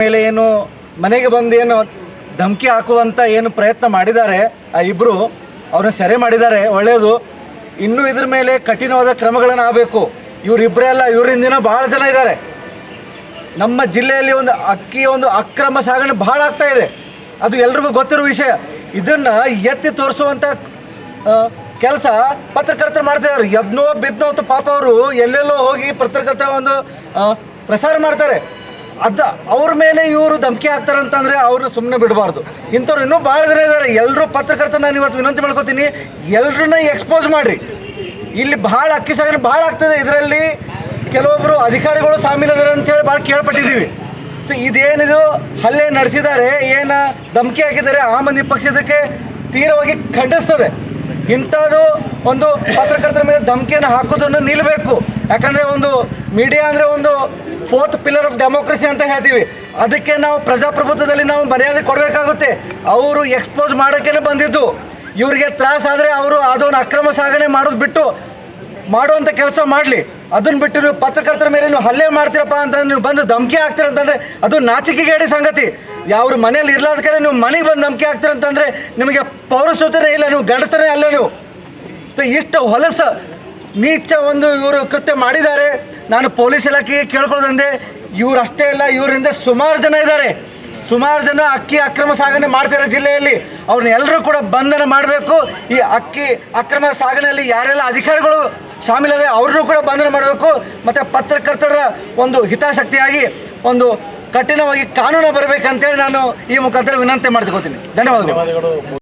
ಮೇಲೆ ಏನು ಮನೆಗೆ ಬಂದು ಏನು ಧಮಕಿ ಹಾಕುವಂತ ಏನು ಪ್ರಯತ್ನ ಮಾಡಿದ್ದಾರೆ ಆ ಇಬ್ಬರು ಅವ್ರನ್ನ ಸೆರೆ ಮಾಡಿದ್ದಾರೆ, ಒಳ್ಳೆಯದು. ಇನ್ನೂ ಇದ್ರ ಮೇಲೆ ಕಠಿಣವಾದ ಕ್ರಮಗಳನ್ನು ಆಗಬೇಕು. ಇವರಿಬ್ಬರೇ ಅಲ್ಲ, ಇವರಿಂದಿನ ಬಹಳ ಜನ ಇದ್ದಾರೆ. ನಮ್ಮ ಜಿಲ್ಲೆಯಲ್ಲಿ ಒಂದು ಅಕ್ರಮ ಸಾಗಣೆ ಬಹಳ ಆಗ್ತಾ ಇದೆ, ಅದು ಎಲ್ರಿಗೂ ಗೊತ್ತಿರೋ ವಿಷಯ. ಇದನ್ನು ಎತ್ತಿ ತೋರಿಸುವಂಥ ಕೆಲಸ ಪತ್ರಕರ್ತರು ಮಾಡ್ತಿದ್ದಾರೆ. ಎದ್ನೋ ಬಿದ್ನೋ ಅಂತ ಪಾಪ ಅವರು ಎಲ್ಲೆಲ್ಲೋ ಹೋಗಿ ಪತ್ರಕರ್ತ ಪ್ರಸಾರ ಮಾಡ್ತಾರೆ. ಅವ್ರ ಮೇಲೆ ಇವರು ಧಮಕಿ ಹಾಕ್ತಾರಂತಂದರೆ ಅವ್ರನ್ನ ಸುಮ್ಮನೆ ಬಿಡಬಾರ್ದು. ಇಂಥವ್ರು ಇನ್ನೂ ಭಾಳ ಜನ ಇದ್ದಾರೆ. ಎಲ್ಲರೂ ಪತ್ರಕರ್ತ ನಾನು ಇವತ್ತು ವಿನಂತಿ ಮಾಡ್ಕೋತೀನಿ, ಎಲ್ಲರನ್ನ ಎಕ್ಸ್ಪೋಸ್ ಮಾಡಿರಿ. ಇಲ್ಲಿ ಭಾಳ ಅಕ್ಕಿ ಸಾಗಣೆ ಭಾಳ ಆಗ್ತದೆ. ಇದರಲ್ಲಿ ಕೆಲವೊಬ್ಬರು ಅಧಿಕಾರಿಗಳು ಸಾಮೀಲಿದ್ದಾರೆ ಅಂತೇಳಿ ಭಾಳ ಕೇಳ್ಪಟ್ಟಿದ್ದೀವಿ. ಸೊ ಇದೇನಿದು ಹಲ್ಲೆ ನಡೆಸಿದ್ದಾರೆ, ಏನು ಧಮಕಿ ಹಾಕಿದ್ದಾರೆ, ಆ ಮಂದಿ ಪಕ್ಷದಕ್ಕೆ ತೀವ್ರವಾಗಿ ಖಂಡಿಸ್ತದೆ. ಇಂಥದ್ದು ಒಂದು ಪತ್ರಕರ್ತರ ಮೇಲೆ ಧಮಕಿಯನ್ನು ಹಾಕೋದನ್ನು ನಿಲ್ಲಬೇಕು. ಯಾಕಂದರೆ ಒಂದು ಮೀಡಿಯಾ ಅಂದರೆ ಒಂದು 4th ಪಿಲ್ಲರ್ ಆಫ್ ಡೆಮೋಕ್ರಸಿ ಅಂತ ಹೇಳ್ತೀವಿ. ಅದಕ್ಕೆ ನಾವು ಪ್ರಜಾಪ್ರಭುತ್ವದಲ್ಲಿ ನಾವು ಮರ್ಯಾದೆ ಕೊಡಬೇಕಾಗುತ್ತೆ. ಅವರು ಎಕ್ಸ್ಪೋಸ್ ಮಾಡೋಕ್ಕೇ ಬಂದಿದ್ದು. ಇವರಿಗೆ ತ್ರಾಸಾದರೆ ಅವರು ಅದೊಂದು ಅಕ್ರಮ ಸಾಗಣೆ ಮಾಡೋದು ಬಿಟ್ಟು ಮಾಡುವಂಥ ಕೆಲಸ ಮಾಡಲಿ. ಅದನ್ನು ಬಿಟ್ಟು ನೀವು ಪತ್ರಕರ್ತರ ಮೇಲೆ ನೀವು ಹಲ್ಲೆ ಮಾಡ್ತೀರಪ್ಪ ಅಂತಂದ್ರೆ, ನೀವು ಬಂದು ಧಮಕಿ ಹಾಕ್ತೀರಂತಂದರೆ ಅದು ನಾಚಿಕೆಗೇಡಿ ಸಂಗತಿ. ಯಾವ್ರ ಮನೇಲಿ ಇರ್ಲಾದ ನೀವು ಮನೆಗೆ ಬಂದು ಧಮಕಿ ಹಾಕ್ತೀರಂತಂದರೆ ನಿಮಗೆ ಪೌರಸ್ವತನೇ ಇಲ್ಲ, ನೀವು ಗಂಡಸ್ತನೇ ಅಲ್ಲ. ನೀವು ಇಷ್ಟು ಹೊಲಸ ನೀಚ ಇವರು ಕೃತ್ಯ ಮಾಡಿದ್ದಾರೆ. ನಾನು ಪೊಲೀಸ್ ಇಲಾಖೆಗೆ ಕೇಳ್ಕೊಳ್ಳೋದಂದೆ, ಇವರು ಅಷ್ಟೇ ಇಲ್ಲ, ಇವರಿಂದ ಸುಮಾರು ಜನ ಇದ್ದಾರೆ. ಸುಮಾರು ಜನ ಅಕ್ಕಿ ಅಕ್ರಮ ಸಾಗಣೆ ಮಾಡ್ತಾರೆ ಜಿಲ್ಲೆಯಲ್ಲಿ. ಅವ್ರನ್ನ ಎಲ್ಲರೂ ಕೂಡ ಬಂಧನ ಮಾಡಬೇಕು. ಈ ಅಕ್ಕಿ ಅಕ್ರಮ ಸಾಗಣೆಯಲ್ಲಿ ಯಾರೆಲ್ಲ ಅಧಿಕಾರಿಗಳು ಶಾಮೀಲಾದೆ ಅವ್ರನ್ನೂ ಕೂಡ ಬಂಧನ ಮಾಡಬೇಕು. ಮತ್ತು ಪತ್ರಕರ್ತರ ಒಂದು ಹಿತಾಸಕ್ತಿಯಾಗಿ ಒಂದು ಕಠಿಣವಾಗಿ ಕಾನೂನು ಬರಬೇಕಂತೇಳಿ ನಾನು ಈ ಮುಖಾಂತರ ವಿನಂತಿ ಮಾಡ್ಕೋತೀನಿ. ಧನ್ಯವಾದಗಳು.